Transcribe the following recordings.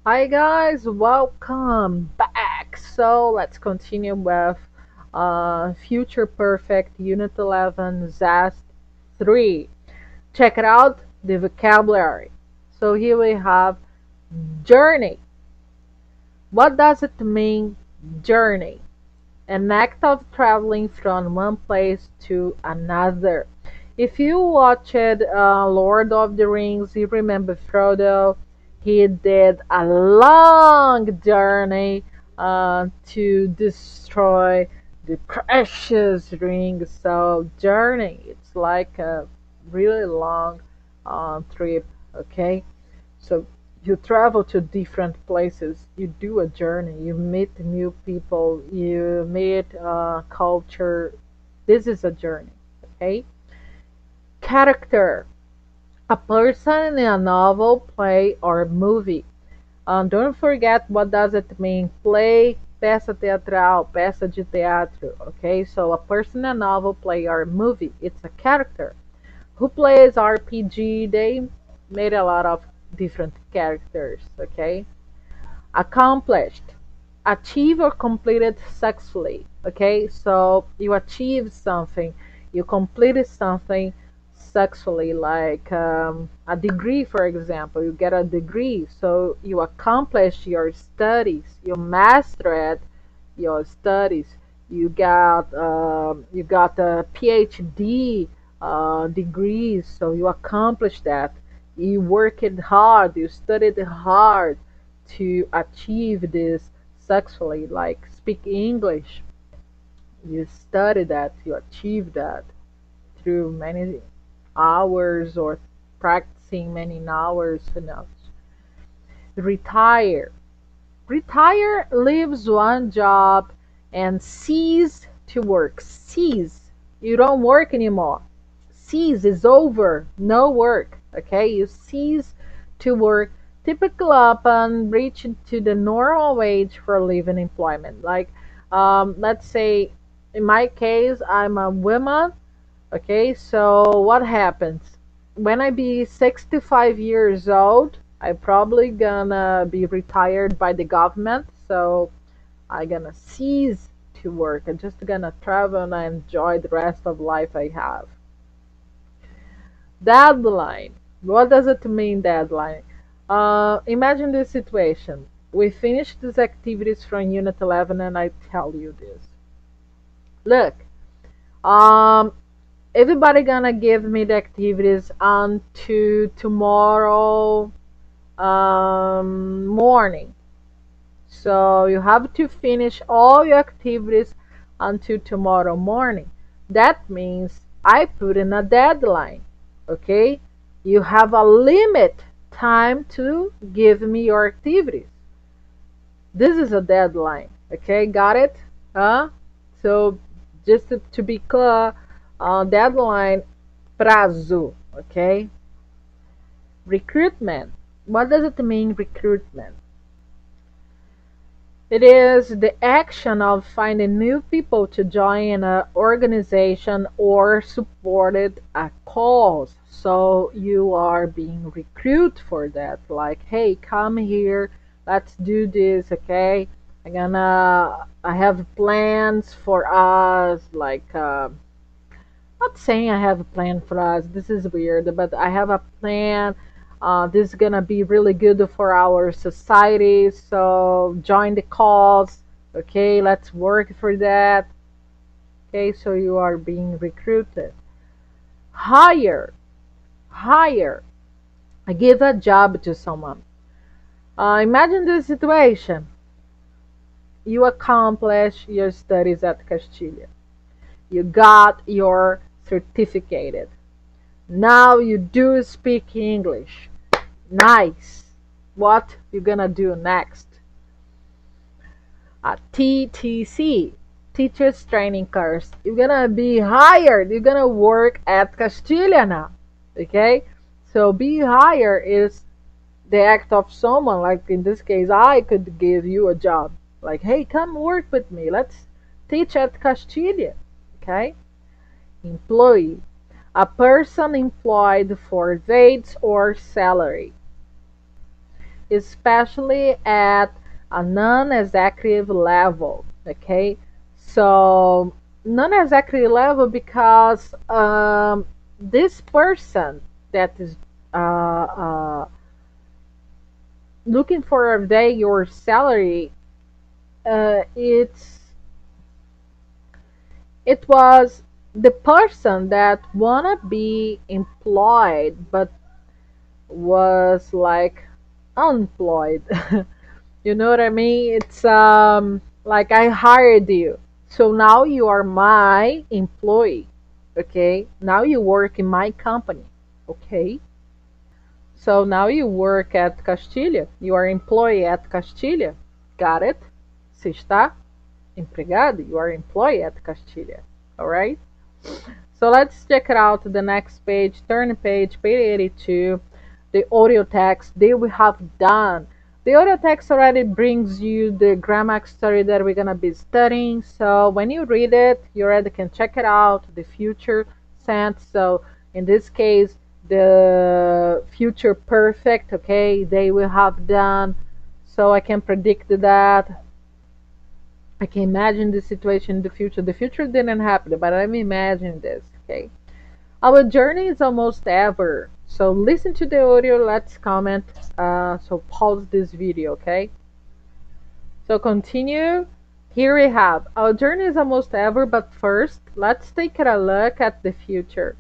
Hi guys, welcome back. So let's continue with Future Perfect Unit 11 Zest 3. Check it out, the vocabulary. So here we have journey. What does it mean, journey? An act of traveling from one place to another. If you watched Lord of the Rings, you remember Frodo. He did a long journey to destroy the precious ring. So journey, it's like a really long trip. Okay, so you travel to different places, you do a journey, you meet new people, you meet culture. This is a journey. Okay, character, a person in a novel, play, or movie. Don't forget, what does it mean, play, peça teatral, peça de teatro. Okay, so a person in a novel, play, or movie, it's a character. Who plays RPG? They made a lot of different characters. Okay, accomplished, achieve or completed successfully. Okay, so you achieved something, you completed something successfully, like a degree, for example. You get a degree, so you accomplish your studies, you mastered your studies. You got a PhD degree, so you accomplished that. You worked hard, you studied hard to achieve this successfully, like speak English. You study that, you achieve that through many hours or practicing many hours. Who knows? Retire. Retire, leaves one job and cease to work. Cease. You don't work anymore. Cease is over. No work. Okay, you cease to work. Typically upon reaching to the normal wage for living employment. Like, let's say, in my case, I'm a woman. Okay, so what happens? When I be 65 years old, I probably gonna be retired by the government, so I gonna cease to work. I'm just gonna travel and enjoy the rest of life I have. Deadline. What does it mean, deadline? Imagine this situation. We finished these activities from Unit 11 and I tell you this. Look, um, everybody gonna give me the activities unto tomorrow morning. So you have to finish all your activities until tomorrow morning. That means I put in a deadline. Okay? You have a limit time to give me your activities. This is a deadline. Okay, got it? Huh? So just to be clear, deadline, prazo. Okay? Recruitment. What does it mean, recruitment? It is the action of finding new people to join an organization or supported a cause. So you are being recruited for that. Like, hey, come here, let's do this, okay? I have plans for us, like, not saying I have a plan for us. This is weird, but I have a plan. This is gonna be really good for our society. So join the cause. Okay, let's work for that. Okay, so you are being recruited. Hire, hire. I give a job to someone. Imagine this situation. You accomplish your studies at Castilla. You got your certificate. Now you do speak English. Nice. What you gonna do next? A TTC, Teachers Training Course. You're gonna be hired. You're gonna work at Castilla now. Okay? So be hired is the act of someone. Like in this case, I could give you a job. Like, hey, come work with me. Let's teach at Castilla. Okay? Employee, a person employed for wage or salary. especially at a non-executive level. Okay, so non-executive level because this person that is uh, uh, looking for a day your salary, it was the person that wanna be employed but was like unemployed. You know what I mean? It's like I hired you. So now you are my employee. Okay? Now you work in my company. Okay? So now you work at Castilha. You are employee at Castilha. Got it? Você está empregado? You are employee at Castilha. Alright? So let's check it out the next page, turn page 82, the audio text that we have done. The audio text already brings you the grammar story that we're gonna be studying. So when you read it, you already can check it out, the future tense. So in this case, the future perfect, okay, they will have done. So I can predict that. I can imagine the situation in the future. The future didn't happen, but I'm imagining this, okay? Our journey is almost ever. So listen to the audio, let's comment. So pause this video, okay? So continue. Here we have our journey is almost ever, but first let's take a look at the future.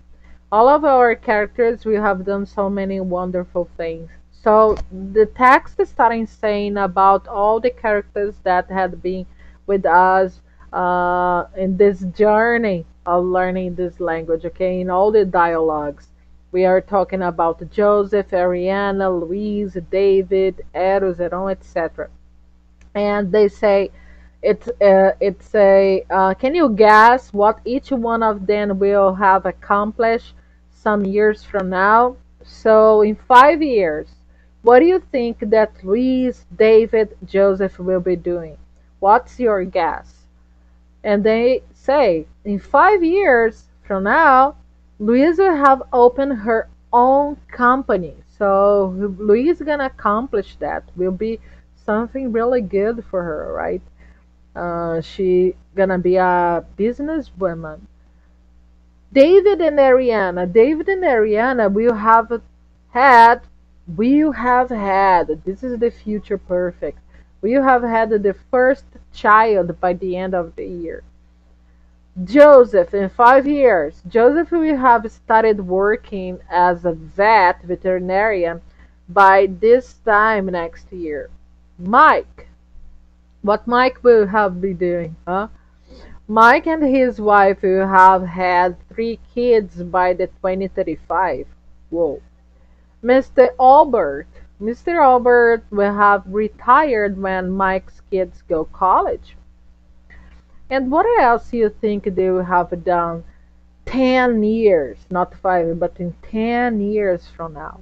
All of our characters will have done so many wonderful things. So the text is starting saying about all the characters that had been with us in this journey of learning this language, okay, in all the dialogues. We are talking about Joseph, Ariana, Louise, David, Eros, Heron, etc. And they say, it's a can you guess what each one of them will have accomplished some years from now? So in 5 years, what do you think that Louise, David, Joseph will be doing? What's your guess? And they say, in 5 years from now, Louise will have opened her own company. So Louise is gonna accomplish that. Will be something really good for her, right? She gonna be a businesswoman. David and Ariana had, will have had. This is the future perfect. Will have had the first child by the end of the year. Joseph, in 5 years, Joseph will have started working as a veterinarian by this time next year. Mike, what Mike will have be doing, huh? Mike and his wife will have had 3 kids by the 2035. Whoa. Mr. Albert. Mr. Albert will have retired when Mike's kids go college. And what else do you think they will have done 10 years, not 5, but in 10 years from now?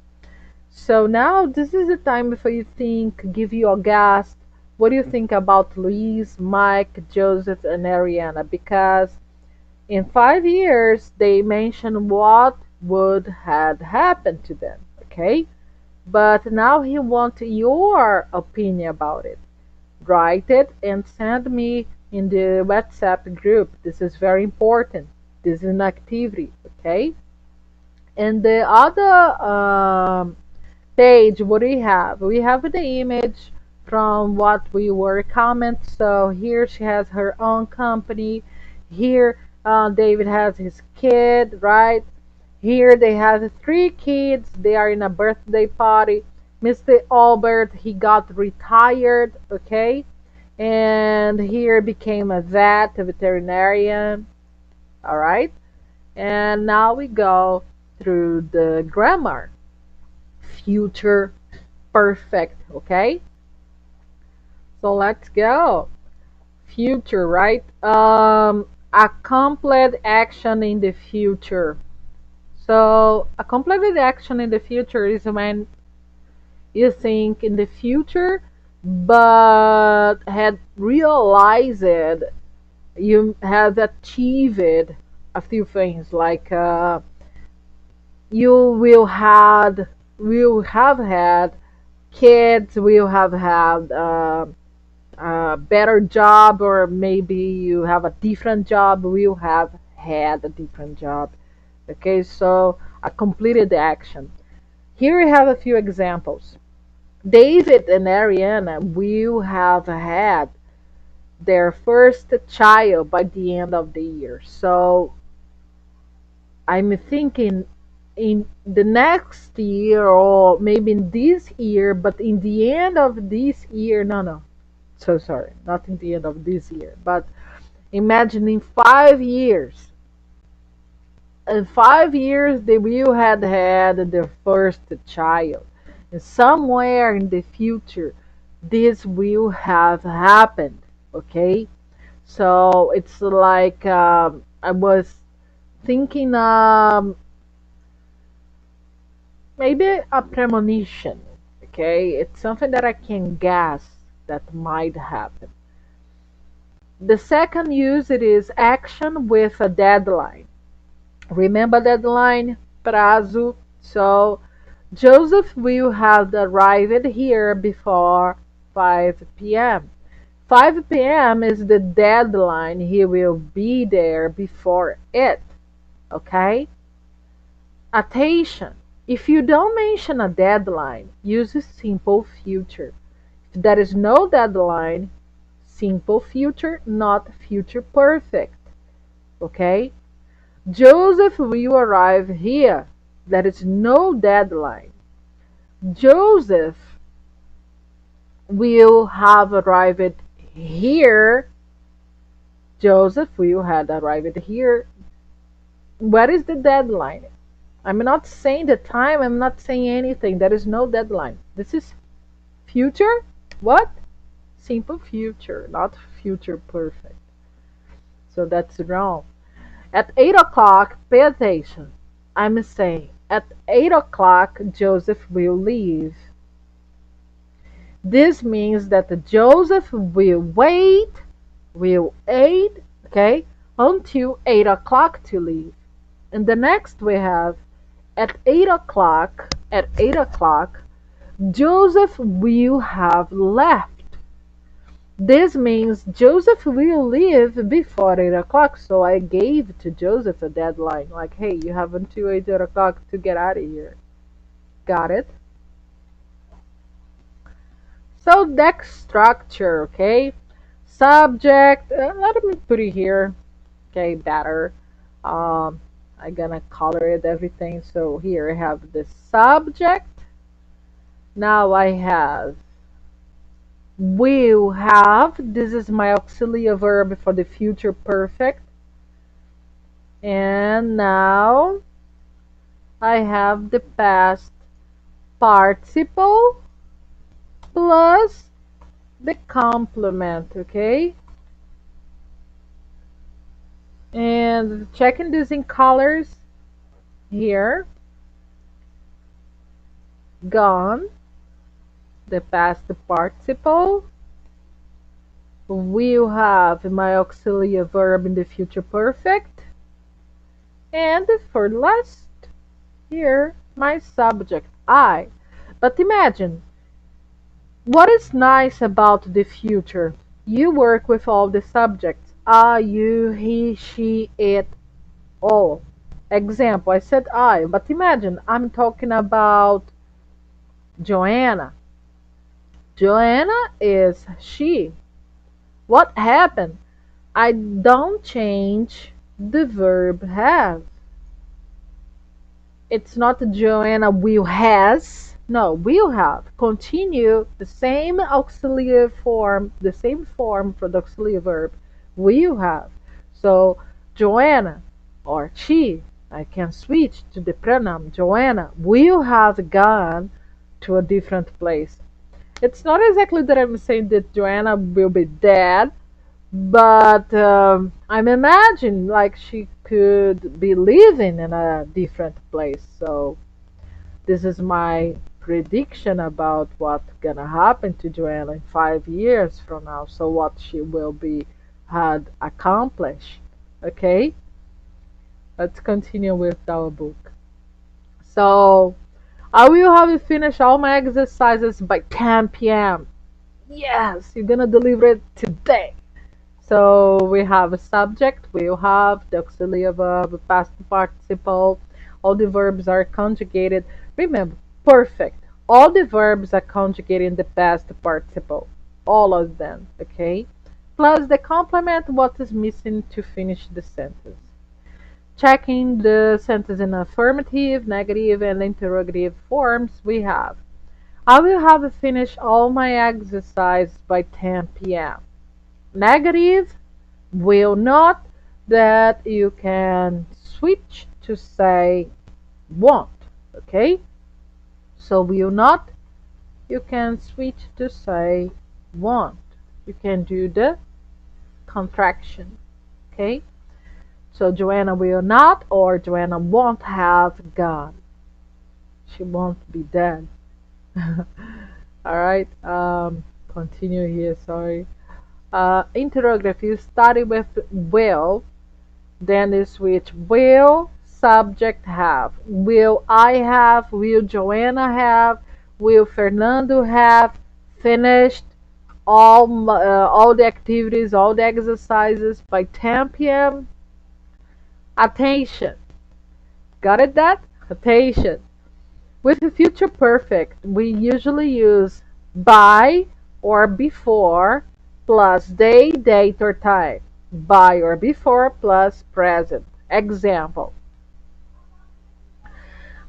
So now this is the time for you think, give you a guess. What do you think about Louise, Mike, Joseph, and Ariana? Because in 5 years, they mention what would have happened to them, okay? But now he wants your opinion about it. Write it and send me in the WhatsApp group. This is very important. This is an activity, okay? And the other page, what do we have? We have the image from what we were comment. So here she has her own company. Here David has his kid, right? Here they have 3 kids. They are in a birthday party. Mr. Albert, he got retired, okay? And here became a vet, a veterinarian, all right? And now we go through the grammar. Future perfect, okay? So let's go. Future, right? A complete action in the future. So a completed action in the future is when you think in the future but had realized you have achieved a few things like you will have had kids will have had a better job, or maybe you have a different job, will have had a different job. Okay, so a completed action. Here we have a few examples. David and Ariana will have had their first child by the end of the year. So I'm thinking in the next year, or maybe in this year, but in the end of this year, no, no, so sorry, not in the end of this year, but imagining 5 years. In 5 years, they will have had their first child. And somewhere in the future, this will have happened. Okay? So it's like I was thinking maybe a premonition. Okay? It's something that I can guess that might happen. The second use, it is action with a deadline. Remember deadline, prazo. So Joseph will have arrived here before 5 p.m. 5 p.m. is the deadline. He will be there before it. Okay? Attention. If you don't mention a deadline, use a simple future. If there is no deadline, simple future, not future perfect. Okay? Joseph will arrive here. There is no deadline. Joseph will have arrived here. Joseph will have arrived here. What is the deadline? I'm not saying the time. I'm not saying anything. There is no deadline. This is future. What? Simple future, not future perfect. So that's wrong. At 8 o'clock, pay attention. I'm saying at 8 o'clock, Joseph will leave. This means that Joseph will wait, okay, until 8 o'clock to leave. And the next we have at 8 o'clock, Joseph will have left. This means Joseph will leave before 8 o'clock, so I gave to Joseph a deadline, like, hey, you have until 8 o'clock to get out of here. Got it? So next structure, okay? Subject, let me put it here, okay, better. I'm gonna color it everything. So here I have the subject. Now I have will have. This is my auxiliary verb for the future perfect. And now I have the past participle plus the complement, okay? And checking this in colors here. Gone. The past participle. Will have my auxiliary verb in the future perfect. And for last, here, my subject, I. But imagine, what is nice about the future? You work with all the subjects. I, you, he, she, it, all. Example, I said I, but imagine I'm talking about Joanna. Joanna is she. What happened? I don't change the verb have. It's not Joanna will has. No, will have. Continue the same auxiliary form, the same form for the auxiliary verb. Will have. So Joanna or she, I can switch to the pronoun Joanna, will have gone to a different place. It's not exactly that I'm saying that Joanna will be dead, but I'm imagining like she could be living in a different place. So this is my prediction about what's gonna happen to Joanna in 5 years from now. So what she will be had accomplished. Okay, let's continue with our book. So I will have finished all my exercises by 10 p.m. Yes, you're gonna deliver it today. So we have a subject, we'll have the auxiliary verb, past participle, all the verbs are conjugated. Remember, perfect. All the verbs are conjugated in the past participle. All of them, okay? Plus the complement, what is missing to finish the sentence. Checking the sentence in affirmative, negative, and interrogative forms, we have I will have finished all my exercise by 10 p.m. Negative, will not, that you can switch to say won't. Okay? So will not, you can switch to say won't. You can do the contraction. Okay? So Joanna will not or Joanna won't have gone. She won't be dead. Alright, continue here, sorry. Interrogative, you study with will, then you switch will, subject have. Will I have? Will Joanna have? Will Fernando have finished all the activities, all the exercises by 10 p.m.? Attention. Got it that? Attention. With the future perfect, we usually use by or before plus day, date, or time. By or before plus present. Example.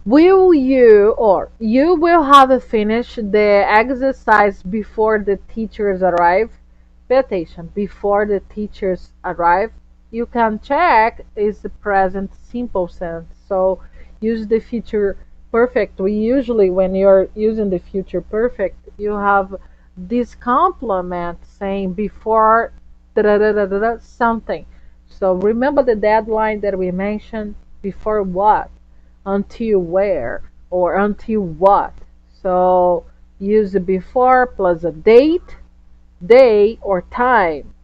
Will you or you will have finished the exercise before the teachers arrive? Pay attention. Before the teachers arrive, you can check is the present simple sense. So use the future perfect. We usually, when you're using the future perfect, you have this complement saying before da da da da da something. So remember the deadline that we mentioned before what, until where, or until what. So use the before plus a date, day, or time,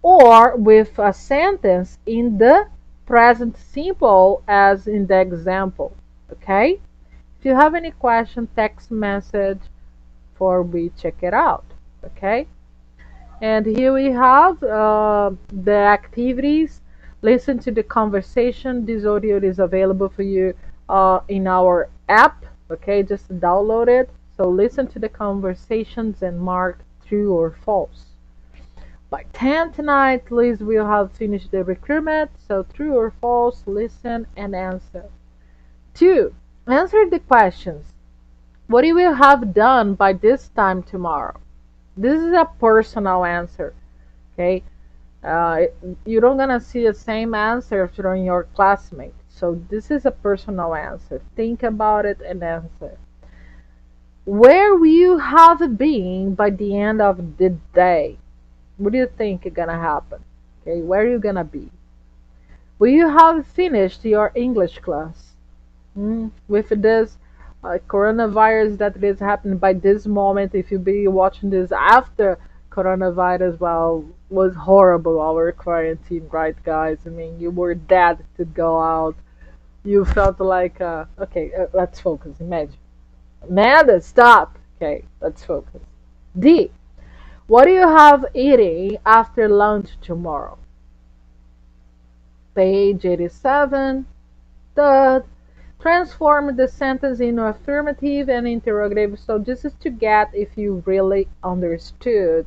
or with a sentence in the present simple as in the example. Okay? If you have any question, text message for we check it out. Okay? And here we have the activities. Listen to the conversation. This audio is available for you in our app. Okay, just download it. So listen to the conversations and mark true or false. By 10 tonight, Liz will have finished the recruitment. So true or false, listen and answer. 2. Answer the questions. What you will have done by this time tomorrow? This is a personal answer. Okay, you're not gonna see the same answer from your classmate. So this is a personal answer. Think about it and answer. Where will you have been by the end of the day? What do you think is gonna happen? Okay, where are you gonna be? Will you have finished your English class? With this coronavirus that is happening by this moment, if you be watching this after coronavirus, well, was horrible our quarantine, right, guys? I mean, you were dead to go out. You felt like okay, let's focus. Imagine, Amanda, stop. Okay, let's focus. D. What do you have eating after lunch tomorrow? Page 87. Third, transform the sentence into affirmative and interrogative. So this is to get if you really understood.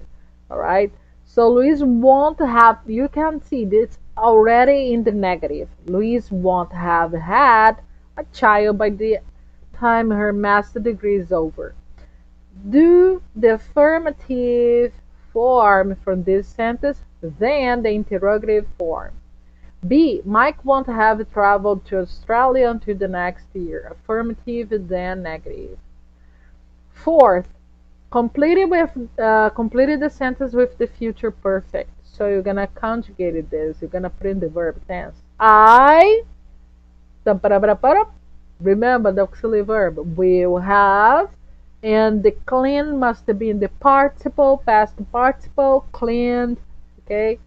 All right. So Louise won't have, you can see this already in the negative. Louise won't have had a child by the time her master degree is over. Do the affirmative form from this sentence, then the interrogative form. B. Mike won't have traveled to Australia until the next year. Affirmative, then negative. Fourth, completed the sentence with the future perfect. So you're gonna conjugate this. You're gonna put in the verb tense. I. Remember the auxiliary verb. Will have. And the clean must be in the participle, past participle, cleaned. Okay.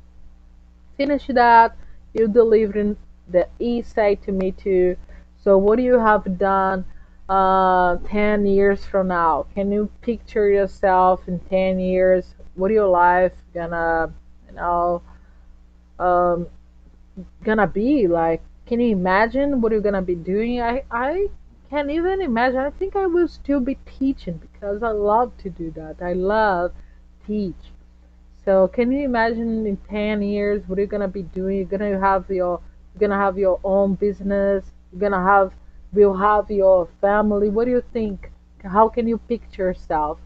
Finish that. You delivering the essay to me too. So what you have done 10 years from now? Can you picture yourself in 10 years? What your life gonna, you know, um, gonna be like? Can you imagine what you're gonna be doing? I can't even imagine. I think I will still be teaching because I love to do that. I love teach. So can you imagine in 10 years what you're gonna be doing? You're gonna have your own business. You're gonna have will have your family. What do you think? How can you picture yourself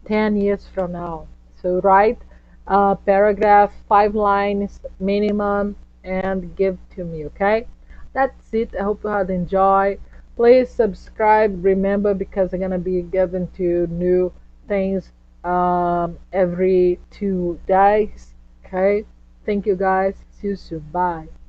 10 years from now? So write a paragraph, 5 lines minimum, and give to me. Okay, that's it. I hope you had enjoyed. Please subscribe. Remember, because I'm gonna be giving to new things every 2 days. Okay, thank you guys. See you soon. Bye.